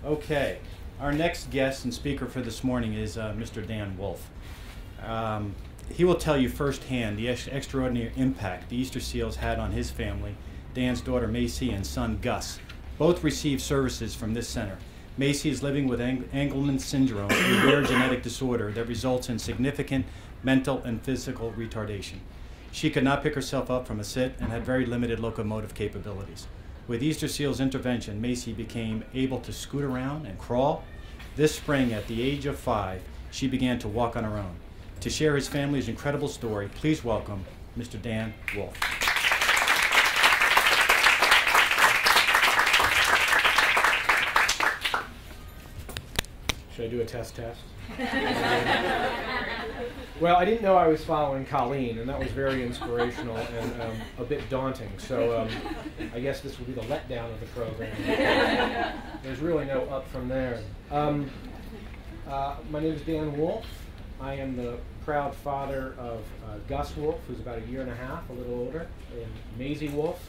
Okay, our next guest and speaker for this morning is Mr. Dan Wolf. He will tell you firsthand the extraordinary impact the Easter Seals had on his family, Dan's daughter Macy and son Gus. Both received services from this center. Macy is living with Angelman syndrome, a rare genetic disorder that results in significant mental and physical retardation. She could not pick herself up from a sit and had very limited locomotive capabilities. With Easter Seals intervention, Macy became able to scoot around and crawl. This spring, at the age of 5, she began to walk on her own. To share his family's incredible story, please welcome Mr. Dan Wolf. Should I do a test? Well, I didn't know I was following Colleen, and that was very inspirational and a bit daunting. So I guess this will be the letdown of the program. There's really no up from there. My name is Dan Wolf. I am the proud father of Gus Wolf, who's about a year and a half, a little older, and Maisie Wolf.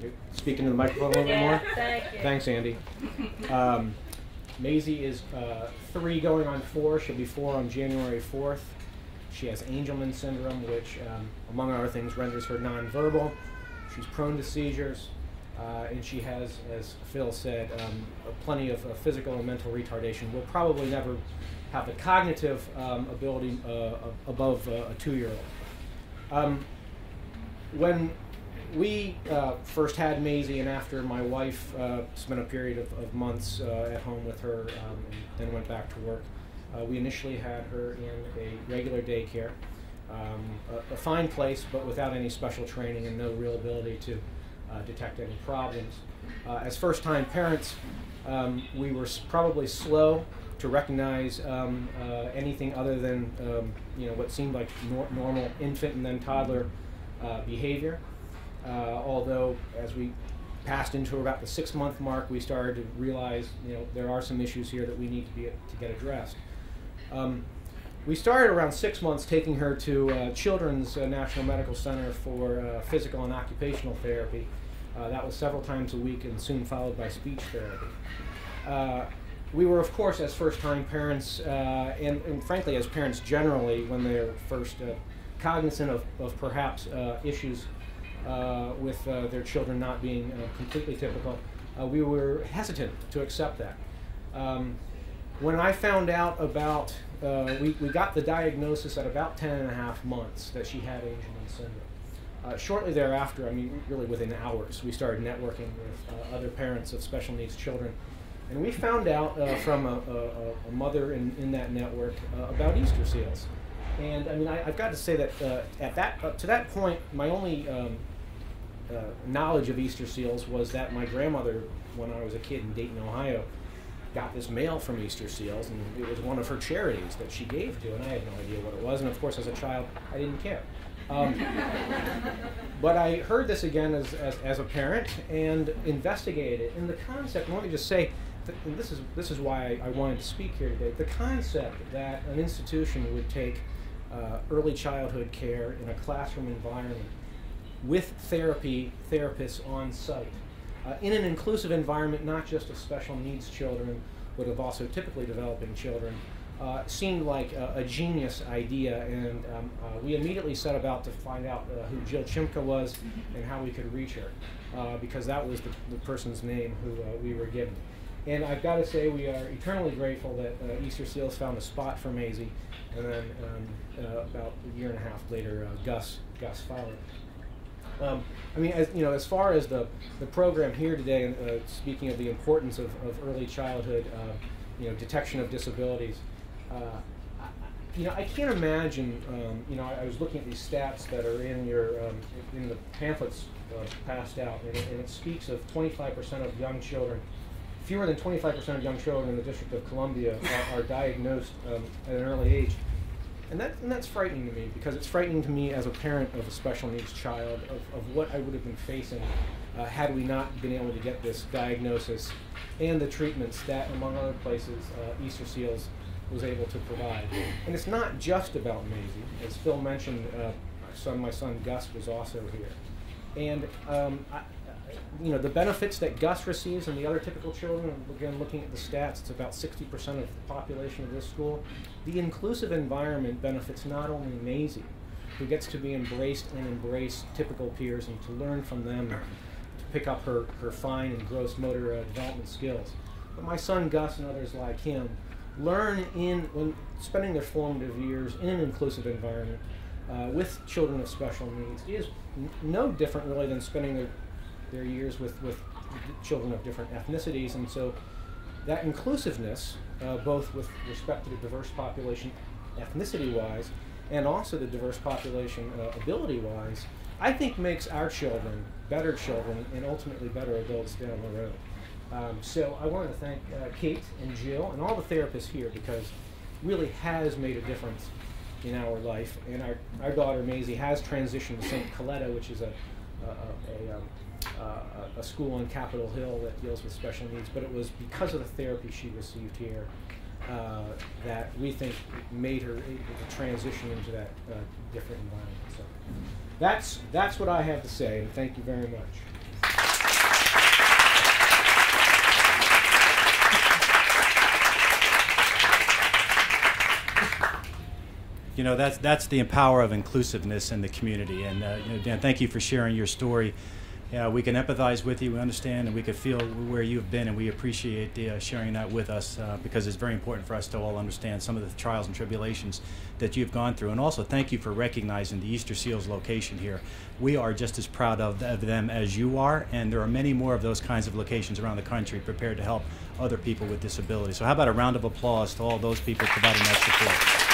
You're speaking to the microphone a little bit more? Thank you. Thanks, Andy. Maisie is 3 going on 4. She'll be 4 on January 4th. She has Angelman syndrome, which, among other things, renders her nonverbal. She's prone to seizures, and she has, as Phil said, plenty of physical and mental retardation. Will probably never have the cognitive ability above a 2-year-old. When we first had Maisie, and after my wife spent a period of months at home with her and then went back to work, we initially had her in a regular daycare, a fine place, but without any special training and no real ability to detect any problems. As first-time parents, we were probably slow to recognize anything other than what seemed like normal infant and then toddler behavior. Although, as we passed into about the 6-month mark, we started to realize, there are some issues here that we need to get addressed. We started around 6 months taking her to Children's National Medical Center for physical and occupational therapy. That was several times a week and soon followed by speech therapy. We were, of course, as first-time parents, and frankly as parents generally, when they're first cognizant of perhaps issues with their children not being completely typical, we were hesitant to accept that. When I found out about, we got the diagnosis at about 10.5 months that she had Angelman syndrome. Shortly thereafter, really within hours, we started networking with other parents of special needs children. And we found out from a mother in that network about Easter Seals. And I've got to say that up to that point, my only knowledge of Easter Seals was that my grandmother, when I was a kid in Dayton, Ohio, got this mail from Easter Seals, and it was one of her charities that she gave to, and I had no idea what it was, and of course as a child I didn't care. But I heard this again as a parent and investigated it, and the concept, and let me just say, and this is why I wanted to speak here today, the concept that an institution would take early childhood care in a classroom environment with therapists on site, in an inclusive environment, not just of special needs children, but of also typically developing children, seemed like a genius idea, and we immediately set about to find out who Jill Chimka was and how we could reach her, because that was the person's name who we were given. And I've got to say, we are eternally grateful that Easter Seals found a spot for Maisie, and then about a year and a half later, Gus followed. As far as the program here today, speaking of the importance of early childhood, detection of disabilities, I can't imagine. I was looking at these stats that are in the pamphlets passed out, and it speaks of 25% of young children. Fewer than 25% of young children in the District of Columbia are diagnosed at an early age. And that's frightening to me, because it's frightening to me as a parent of a special needs child of what I would have been facing had we not been able to get this diagnosis and the treatments that, among other places, Easter Seals was able to provide. And it's not just about Maisie. As Phil mentioned, my son Gus was also here. And you know, the benefits that Gus receives and the other typical children, again, looking at the stats, it's about 60% of the population of this school. The inclusive environment benefits not only Maisie, who gets to be embraced and embrace typical peers and to learn from them to pick up her fine and gross motor development skills, but my son Gus and others like him learn when spending their formative years in an inclusive environment with children of special needs is no different really than spending their years with children of different ethnicities. And so that inclusiveness, both with respect to the diverse population ethnicity-wise and also the diverse population ability-wise, I think makes our children better children and ultimately better adults down the road. So I wanted to thank Kate and Jill and all the therapists here, because it really has made a difference in our life. And our daughter Maisie has transitioned to St. Coletta, which is a school on Capitol Hill that deals with special needs, but it was because of the therapy she received here that we think made her able to transition into that different environment. So that's what I have to say, and thank you very much. You know, that's the power of inclusiveness in the community. And you know, Dan, thank you for sharing your story. We can empathize with you, we understand, and we can feel where you've been, and we appreciate sharing that with us because it's very important for us to all understand some of the trials and tribulations that you've gone through. And also, thank you for recognizing the Easter Seals location here. We are just as proud of them as you are, and there are many more of those kinds of locations around the country prepared to help other people with disabilities. So how about a round of applause to all those people providing that support.